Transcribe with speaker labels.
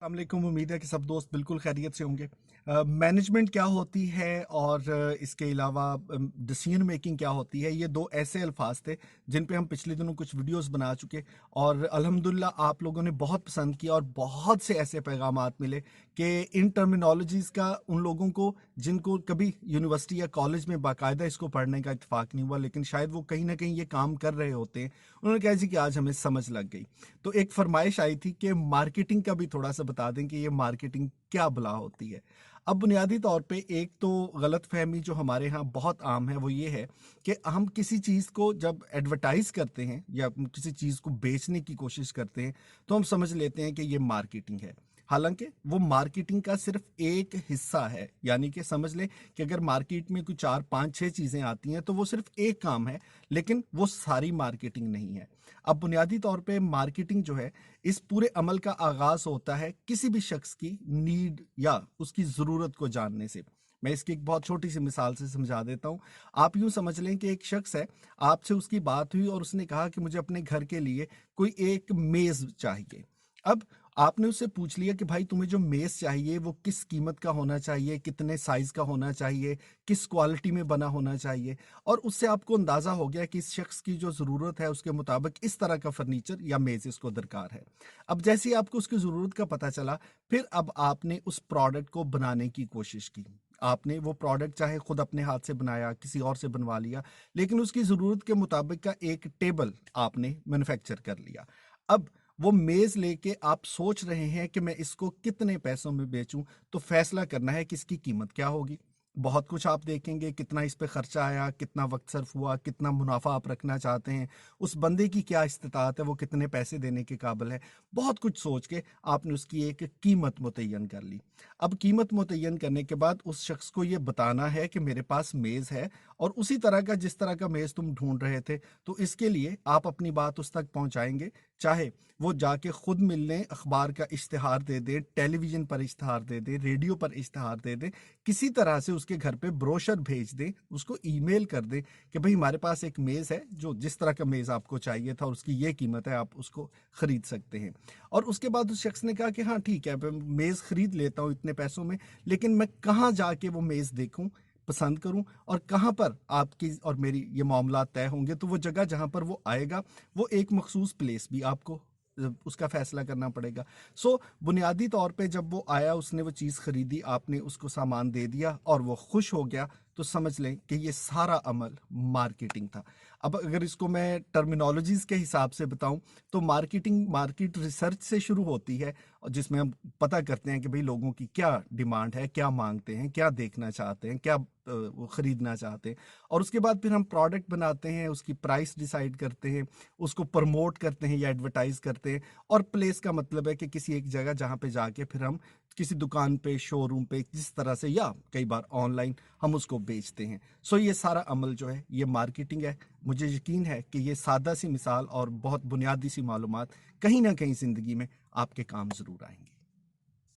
Speaker 1: अस्सलाम वालेकुम। उम्मीद है कि सब दोस्त बिल्कुल खैरियत से होंगे। मैनेजमेंट क्या होती है और इसके अलावा डिसीजन मेकिंग क्या होती है, ये दो ऐसे अल्फाज थे जिन पे हम पिछले दिनों कुछ वीडियोस बना चुके और अल्हम्दुलिल्लाह आप लोगों ने बहुत पसंद किया और बहुत से ऐसे पैगामात मिले कि इन टर्मिनोलॉजीज़ का उन लोगों को जिनको कभी यूनिवर्सिटी या कॉलेज में बाकायदा इसको पढ़ने का इत्तेफाक नहीं हुआ, लेकिन शायद वो कहीं ना कहीं ये काम कर रहे होते हैं, उन्होंने कहा जी कि आज हमें समझ लग गई। तो एक फरमाइश आई थी कि मार्केटिंग का भी थोड़ा सा बता दें कि ये मार्केटिंग क्या भला होती है। अब बुनियादी तौर पे एक तो गलत फहमी जो हमारे यहाँ बहुत आम है वो ये है कि हम किसी चीज़ को जब एडवर्टाइज करते हैं या किसी चीज़ को बेचने की कोशिश करते हैं तो हम समझ लेते हैं कि ये मार्केटिंग है। हालांकि वो मार्केटिंग का सिर्फ एक हिस्सा है, यानी कि समझ लें कि अगर मार्केट में कुछ 4 5 6 चीज़ें आती हैं तो वो सिर्फ एक काम है, लेकिन वो सारी मार्केटिंग नहीं है। अब बुनियादी तौर पे मार्केटिंग जो है, इस पूरे अमल का आगाज होता है किसी भी शख्स की नीड या उसकी ज़रूरत को जानने से। मैं इसकी एक बहुत छोटी सी मिसाल से समझा देता हूँ। आप यूं समझ लें कि एक शख्स है, आपसे उसकी बात हुई और उसने कहा कि मुझे अपने घर के लिए कोई एक मेज़ चाहिए। अब आपने उससे पूछ लिया कि भाई तुम्हें जो मेज़ चाहिए वो किस कीमत का होना चाहिए, कितने साइज़ का होना चाहिए, किस क्वालिटी में बना होना चाहिए, और उससे आपको अंदाज़ा हो गया कि इस शख्स की जो ज़रूरत है उसके मुताबिक इस तरह का फर्नीचर या मेज़ इसको दरकार है। अब जैसे ही आपको उसकी ज़रूरत का पता चला, फिर अब आपने उस प्रोडक्ट को बनाने की कोशिश की। आपने वो प्रोडक्ट चाहे खुद अपने हाथ से बनाया, किसी और से बनवा लिया, लेकिन उसकी ज़रूरत के मुताबिक का एक टेबल आपने मैन्युफैक्चर कर लिया। अब वो मेज़ लेके आप सोच रहे हैं कि मैं इसको कितने पैसों में बेचूं, तो फैसला करना है कि इसकी कीमत क्या होगी। बहुत कुछ आप देखेंगे, कितना इस पे खर्चा आया, कितना वक्त सर्फ हुआ, कितना मुनाफा आप रखना चाहते हैं, उस बंदे की क्या इस्तिताअत है, वो कितने पैसे देने के काबिल है। बहुत कुछ सोच के आपने उसकी एक कीमत मुतय्यन कर ली। अब कीमत मुतय्यन करने के बाद उस शख्स को ये बताना है कि मेरे पास मेज़ है और उसी तरह का जिस तरह का मेज़ तुम ढूंढ रहे थे, तो इसके लिए आप अपनी बात उस तक पहुंचाएंगे। चाहे वो जाके खुद मिल लें, अखबार का इश्तिहार दे दें, टेलीविजन पर इश्तिहार दे दें, रेडियो पर इश्तिहार दे दें, किसी तरह से उसके घर पे ब्रोशर भेज दें, उसको ईमेल कर दें कि भाई हमारे पास एक मेज़ है जो जिस तरह का मेज़ आपको चाहिए था और उसकी ये कीमत है, आप उसको खरीद सकते हैं। और उसके बाद उस शख्स ने कहा कि हाँ ठीक है, मैं मेज़ खरीद लेता हूँ इतने पैसों में, लेकिन मैं कहाँ जाके वो मेज़ देखूँ, पसंद करूं, और कहाँ पर आपकी और मेरी ये मामला तय होंगे। तो वो जगह जहां पर वो आएगा, वो एक मखसूस प्लेस भी आपको उसका फैसला करना पड़ेगा। सो बुनियादी तौर पे जब वो आया, उसने वो चीज़ खरीदी, आपने उसको सामान दे दिया और वो खुश हो गया, तो समझ लें कि ये सारा अमल मार्केटिंग था। अब अगर इसको मैं टर्मिनोलॉजीज के हिसाब से बताऊं, तो मार्केटिंग मार्केट रिसर्च से शुरू होती है, और जिसमें हम पता करते हैं कि भाई लोगों की क्या डिमांड है, क्या मांगते हैं, क्या देखना चाहते हैं, क्या वो खरीदना चाहते हैं। और उसके बाद फिर हम प्रोडक्ट बनाते हैं, उसकी प्राइस डिसाइड करते हैं, उसको प्रमोट करते हैं या एडवर्टाइज करते हैं। और प्लेस का मतलब है कि किसी एक जगह जहाँ पे जाके फिर हम किसी दुकान पे, शोरूम पे, जिस तरह से या कई बार ऑनलाइन हम उसको बेचते हैं। सो ये सारा अमल जो है ये मार्केटिंग है। मुझे यकीन है कि ये सादा सी मिसाल और बहुत बुनियादी सी मालूमात कहीं ना कहीं ज़िंदगी में आपके काम ज़रूर आएंगी।